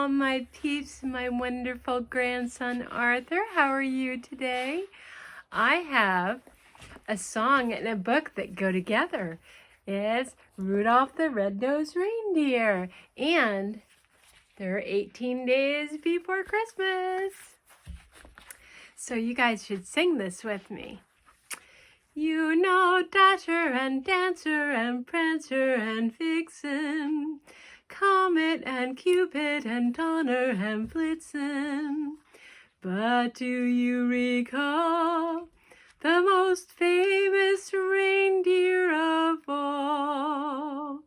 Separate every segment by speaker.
Speaker 1: my peeps, my wonderful grandson Arthur. How are you today? I have a song and a book that go together. It's Rudolph the Red-Nosed Reindeer, and there are 18 days before Christmas. So you guys should sing this with me. You know Dasher and Dancer and Prancer and Vixen, Comet and Cupid and Donner and Blitzen. But do you recall the most famous reindeer of all?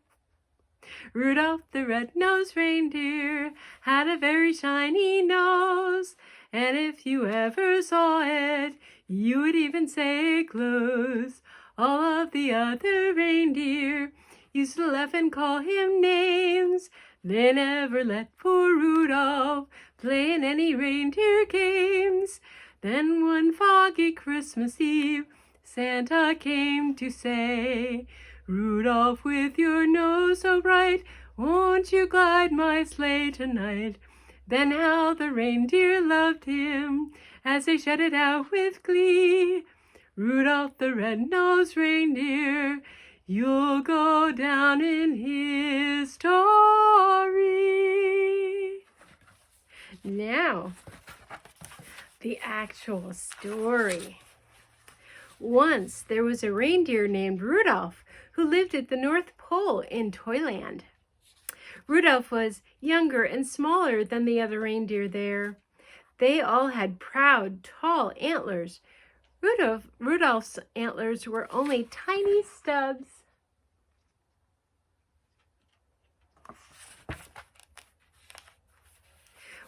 Speaker 1: Rudolph the red-nosed reindeer had a very shiny nose, and if you ever saw it, you would even say close. All of the other reindeer used to laugh and call him names. They never let poor Rudolph play in any reindeer games. Then one foggy Christmas Eve, Santa came to say, Rudolph, with your nose so bright, won't you glide my sleigh tonight? Then how the reindeer loved him as they shouted out with glee, Rudolph the red-nosed reindeer, you'll go down in history. Now, the actual story. Once there was a reindeer named Rudolph who lived at the North Pole in Toyland. Rudolph was younger and smaller than the other reindeer there. They all had proud, tall antlers. Rudolph's antlers were only tiny stubs.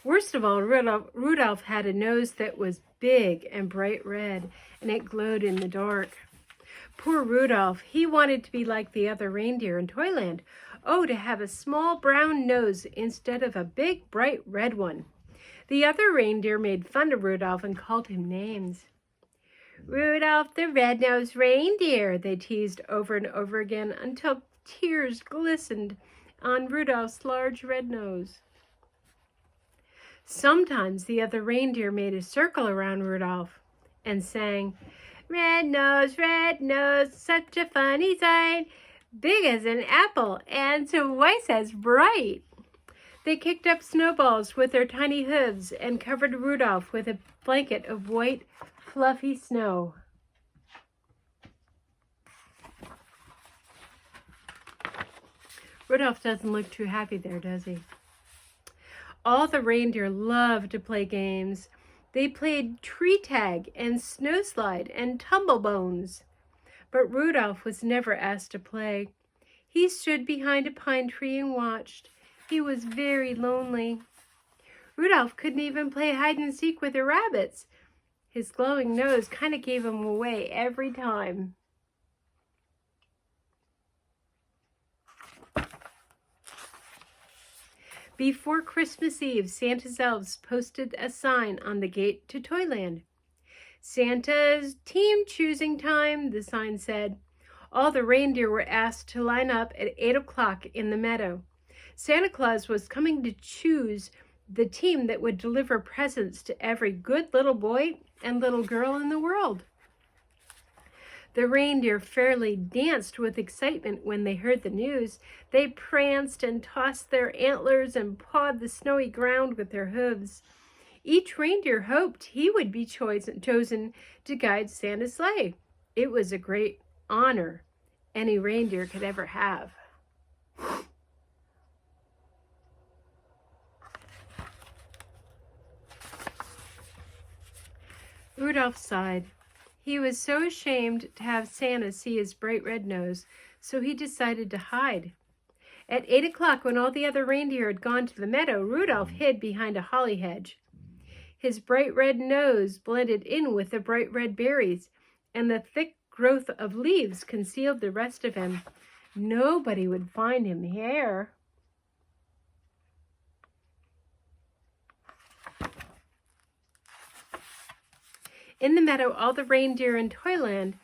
Speaker 1: Worst of all, Rudolph had a nose that was big and bright red, and it glowed in the dark. Poor Rudolph, he wanted to be like the other reindeer in Toyland. Oh, to have a small brown nose instead of a big bright red one. The other reindeer made fun of Rudolph and called him names. Rudolph the red-nosed reindeer, they teased over and over again until tears glistened on Rudolph's large red nose. Sometimes the other reindeer made a circle around Rudolph and sang, red nose, such a funny sight, big as an apple and twice as bright. They kicked up snowballs with their tiny hooves and covered Rudolph with a blanket of white, fluffy snow. Rudolph doesn't look too happy there, does he? All the reindeer loved to play games. They played tree tag and snow slide and tumble bones. But Rudolph was never asked to play. He stood behind a pine tree and watched. He was very lonely. Rudolph couldn't even play hide and seek with the rabbits. His glowing nose kind of gave him away every time. Before Christmas Eve, Santa's elves posted a sign on the gate to Toyland. Santa's team choosing time, the sign said. All the reindeer were asked to line up at 8 o'clock in the meadow. Santa Claus was coming to choose the team that would deliver presents to every good little boy and little girl in the world. The reindeer fairly danced with excitement when they heard the news. They pranced and tossed their antlers and pawed the snowy ground with their hooves. Each reindeer hoped he would be chosen to guide Santa's sleigh. It was a great honor any reindeer could ever have. Rudolph sighed. He was so ashamed to have Santa see his bright red nose, so he decided to hide. At 8 o'clock, when all the other reindeer had gone to the meadow, Rudolph hid behind a holly hedge. His bright red nose blended in with the bright red berries, and the thick growth of leaves concealed the rest of him. Nobody would find him here. In the meadow, all the reindeer in Toyland,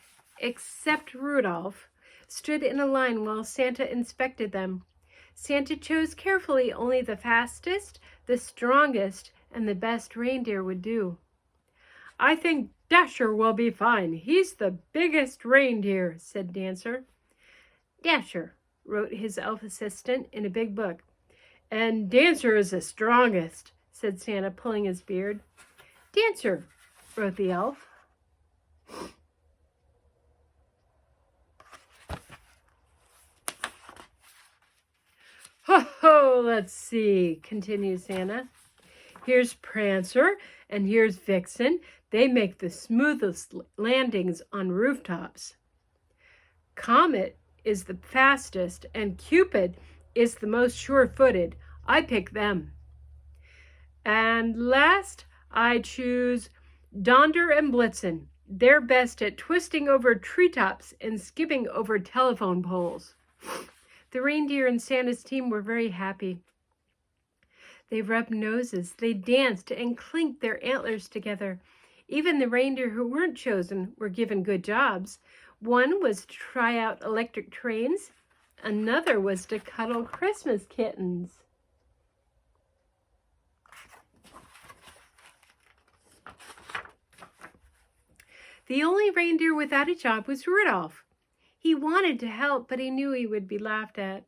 Speaker 1: except Rudolph, stood in a line while Santa inspected them. Santa chose carefully only the fastest, the strongest, and the best reindeer would do. "I think Dasher will be fine. He's the biggest reindeer," said Dancer. "Dasher," wrote his elf assistant in a big book. "And Dancer is the strongest," said Santa, pulling his beard. "Dancer," wrote the elf. "Ho, ho, let's see," continued Santa. "Here's Prancer, and here's Vixen. They make the smoothest landings on rooftops. Comet is the fastest, and Cupid is the most sure-footed. I pick them. And last, I choose Donder and Blitzen. They're best at twisting over treetops and skipping over telephone poles." The reindeer and Santa's team were very happy. They rubbed noses, they danced, and clinked their antlers together. Even the reindeer who weren't chosen were given good jobs. One was to try out electric trains. Another was to cuddle Christmas kittens. The only reindeer without a job was Rudolph. He wanted to help, but he knew he would be laughed at.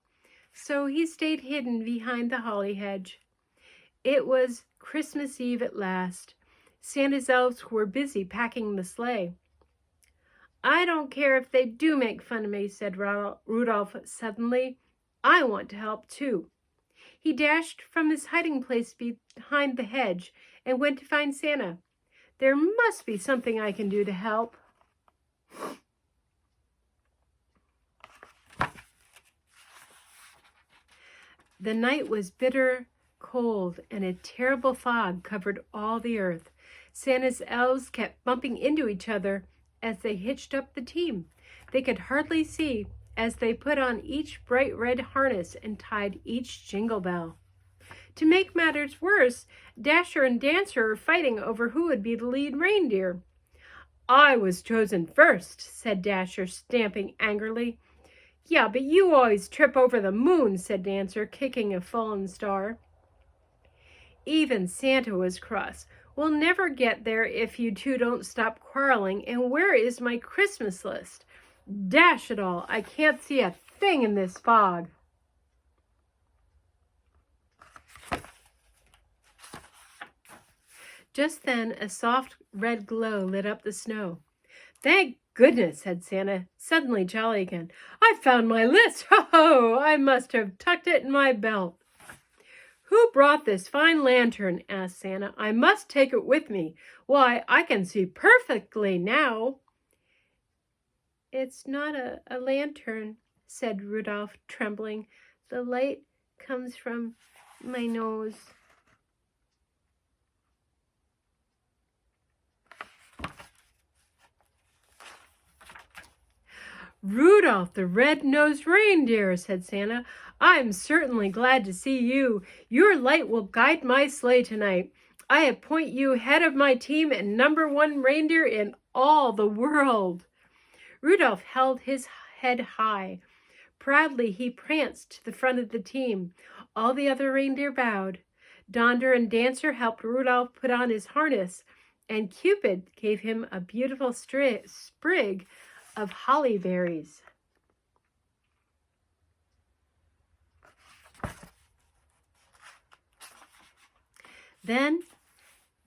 Speaker 1: So he stayed hidden behind the holly hedge. It was Christmas Eve at last. Santa's elves were busy packing the sleigh. "I don't care if they do make fun of me," said Rudolph suddenly. "I want to help too." He dashed from his hiding place behind the hedge and went to find Santa. "There must be something I can do to help." The night was bitter cold, and a terrible fog covered all the earth. Santa's elves kept bumping into each other as they hitched up the team. They could hardly see as they put on each bright red harness and tied each jingle bell. To make matters worse, Dasher and Dancer were fighting over who would be the lead reindeer. "I was chosen first," said Dasher, stamping angrily. "Yeah, but you always trip over the moon," said Dancer, kicking a fallen star. Even Santa was cross. "We'll never get there if you two don't stop quarreling, and where is my Christmas list? Dash it all, I can't see a thing in this fog." Just then, a soft red glow lit up the snow. "Thank goodness," said Santa, suddenly jolly again. "I found my list. Ho, ho! I must have tucked it in my belt." "Who brought this fine lantern?" asked Santa. "I must take it with me. Why, I can see perfectly now." "It's not a lantern," said Rudolph, trembling. "The light comes from my nose." "Rudolph the red-nosed reindeer," said Santa. "I'm certainly glad to see you. Your light will guide my sleigh tonight. I appoint you head of my team and #1 reindeer in all the world." Rudolph held his head high. Proudly he pranced to the front of the team. All the other reindeer bowed. Donder and Dancer helped Rudolph put on his harness, and Cupid gave him a beautiful sprig of holly berries. Then,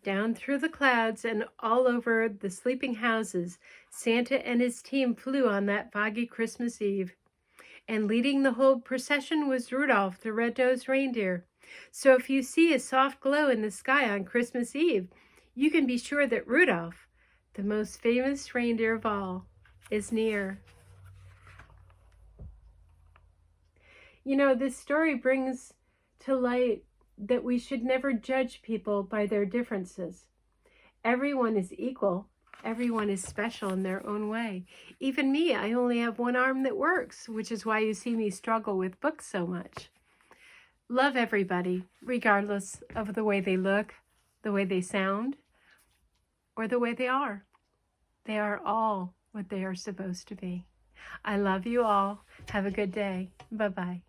Speaker 1: down through the clouds and all over the sleeping houses, Santa and his team flew on that foggy Christmas Eve. And leading the whole procession was Rudolph the red-nosed reindeer. So if you see a soft glow in the sky on Christmas Eve, you can be sure that Rudolph, the most famous reindeer of all, is near. You know, this story brings to light that we should never judge people by their differences. Everyone is equal. Everyone is special in their own way. Even me, I only have one arm that works, which is why you see me struggle with books so much. Love everybody, regardless of the way they look, the way they sound, or the way they are. They are all what they are supposed to be. I love you all. Have a good day. Bye-bye.